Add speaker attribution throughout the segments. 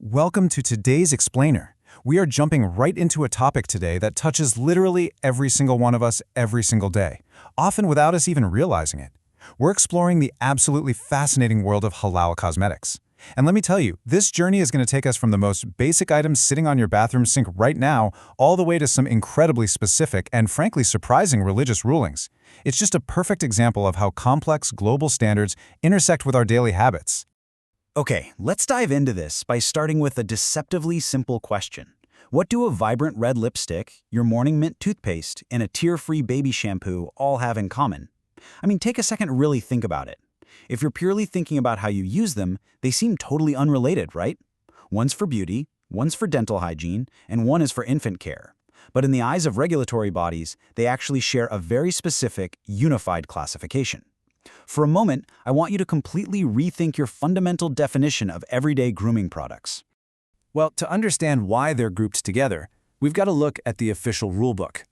Speaker 1: Welcome to today's Explainer. We are jumping right into a topic today that touches literally every single one of us every single day, often without us even realizing it. We're exploring the absolutely fascinating world of halal cosmetics. And let me tell you, this journey is going to take us from the most basic items sitting on your bathroom sink right now, all the way to some incredibly specific and frankly surprising religious rulings. It's just a perfect example of how complex global standards intersect with our daily habits.
Speaker 2: Okay, let's dive into this by starting with a deceptively simple question. What do a vibrant red lipstick, your morning mint toothpaste, and a tear-free baby shampoo all have in common? Take a second to really think about it. If you're purely thinking about how you use them, they seem totally unrelated, right? One's for beauty, one's for dental hygiene, and one is for infant care. But in the eyes of regulatory bodies, they actually share a very specific, unified classification. For a moment, I want you to completely rethink your fundamental definition of everyday grooming products.
Speaker 1: Well, to understand why they're grouped together, we've got to look at the official rulebook.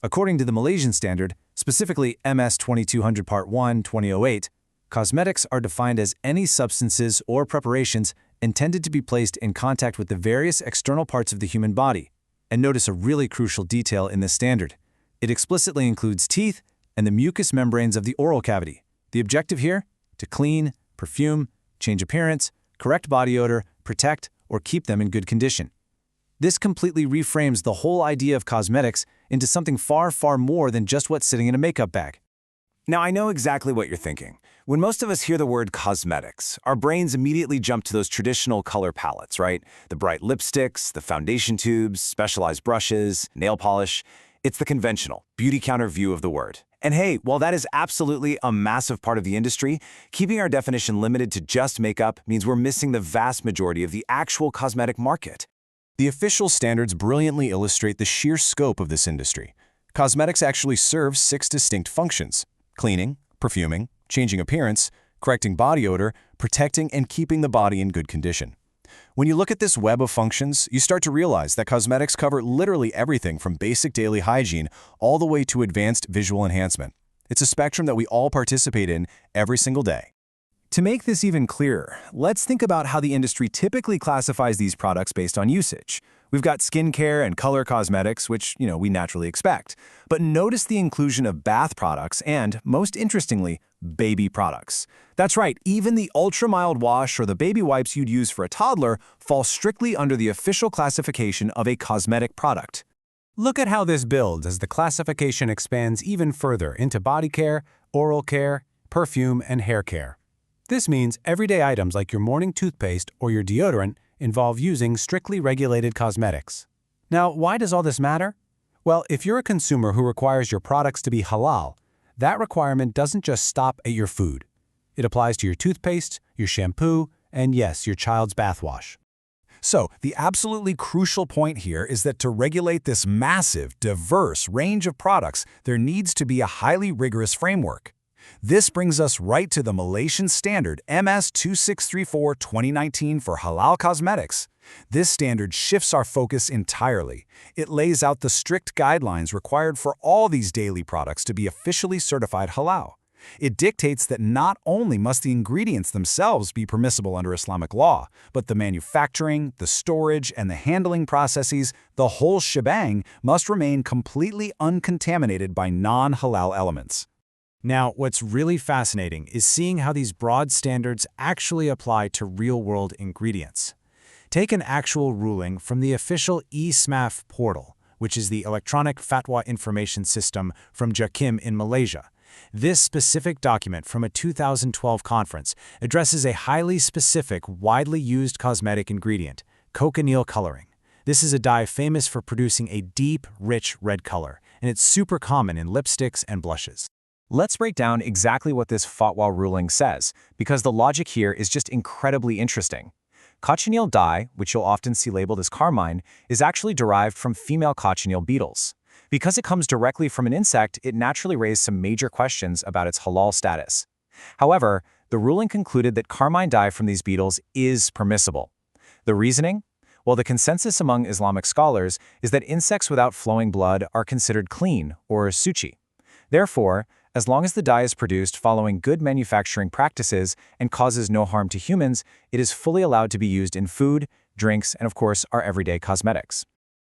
Speaker 1: According to the Malaysian standard, specifically MS 2200 Part 1, 2008, cosmetics are defined as any substances or preparations intended to be placed in contact with the various external parts of the human body. And notice a really crucial detail in this standard. It explicitly includes teeth and the mucous membranes of the oral cavity. The objective here? To clean, perfume, change appearance, correct body odor, protect, or keep them in good condition. This completely reframes the whole idea of cosmetics into something far, far more than just what's sitting in a makeup bag.
Speaker 3: Now, I know exactly what you're thinking. When most of us hear the word cosmetics, our brains immediately jump to those traditional color palettes, right? The bright lipsticks, the foundation tubes, specialized brushes, nail polish. It's the conventional, beauty counter view of the word. And hey, while that is absolutely a massive part of the industry, keeping our definition limited to just makeup means we're missing the vast majority of the actual cosmetic market.
Speaker 1: The official standards brilliantly illustrate the sheer scope of this industry. Cosmetics actually serve 6 distinct functions: cleaning, perfuming, changing appearance, correcting body odor, protecting, and keeping the body in good condition. When you look at this web of functions, you start to realize that cosmetics cover literally everything from basic daily hygiene all the way to advanced visual enhancement. It's a spectrum that we all participate in every single day. To make this even clearer, let's think about how the industry typically classifies these products based on usage. We've got skincare and color cosmetics, which, we naturally expect. But notice the inclusion of bath products and, most interestingly, baby products. That's right, even the ultra-mild wash or the baby wipes you'd use for a toddler fall strictly under the official classification of a cosmetic product. Look at how this builds as the classification expands even further into body care, oral care, perfume, and hair care. This means everyday items like your morning toothpaste or your deodorant involve using strictly regulated cosmetics. Now, why does all this matter? Well, if you're a consumer who requires your products to be halal, that requirement doesn't just stop at your food. It applies to your toothpaste, your shampoo, and yes, your child's bathwash. So, the absolutely crucial point here is that to regulate this massive, diverse range of products, there needs to be a highly rigorous framework. This brings us right to the Malaysian standard MS 2634 2019 for halal cosmetics. This standard shifts our focus entirely. It lays out the strict guidelines required for all these daily products to be officially certified halal. It dictates that not only must the ingredients themselves be permissible under Islamic law, but the manufacturing, the storage, and the handling processes, the whole shebang, must remain completely uncontaminated by non-halal elements. Now, what's really fascinating is seeing how these broad standards actually apply to real-world ingredients. Take an actual ruling from the official eSMAF portal, which is the Electronic Fatwa Information System from JAKIM in Malaysia. This specific document from a 2012 conference addresses a highly specific, widely used cosmetic ingredient, cochineal coloring. This is a dye famous for producing a deep, rich red color, and it's super common in lipsticks and blushes. Let's break down exactly what this fatwa ruling says, because the logic here is just incredibly interesting. Cochineal dye, which you'll often see labeled as carmine, is actually derived from female cochineal beetles. Because it comes directly from an insect, it naturally raised some major questions about its halal status. However, the ruling concluded that carmine dye from these beetles is permissible. The reasoning? Well, the consensus among Islamic scholars is that insects without flowing blood are considered clean, or suci. Therefore, as long as the dye is produced following good manufacturing practices and causes no harm to humans, it is fully allowed to be used in food,
Speaker 3: drinks, and of course, our everyday cosmetics.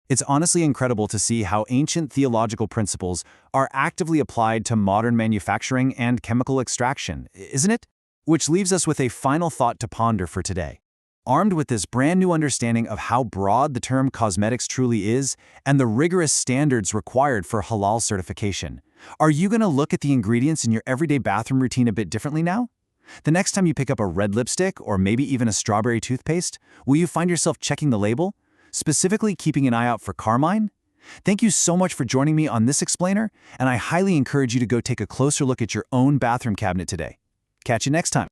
Speaker 2: It's honestly incredible to see how ancient theological principles are actively applied to modern manufacturing and chemical extraction, isn't it? Which leaves us with a final thought to ponder for today. Armed with this brand new understanding of how broad the term cosmetics truly is and the rigorous standards required for halal certification, are you going to look at the ingredients in your everyday bathroom routine a bit differently now? The next time you pick up a red lipstick or maybe even a strawberry toothpaste, will you find yourself checking the label, specifically keeping an eye out for carmine? Thank you so much for joining me on this explainer, and I highly encourage you to go take a closer look at your own bathroom cabinet today. Catch you next time.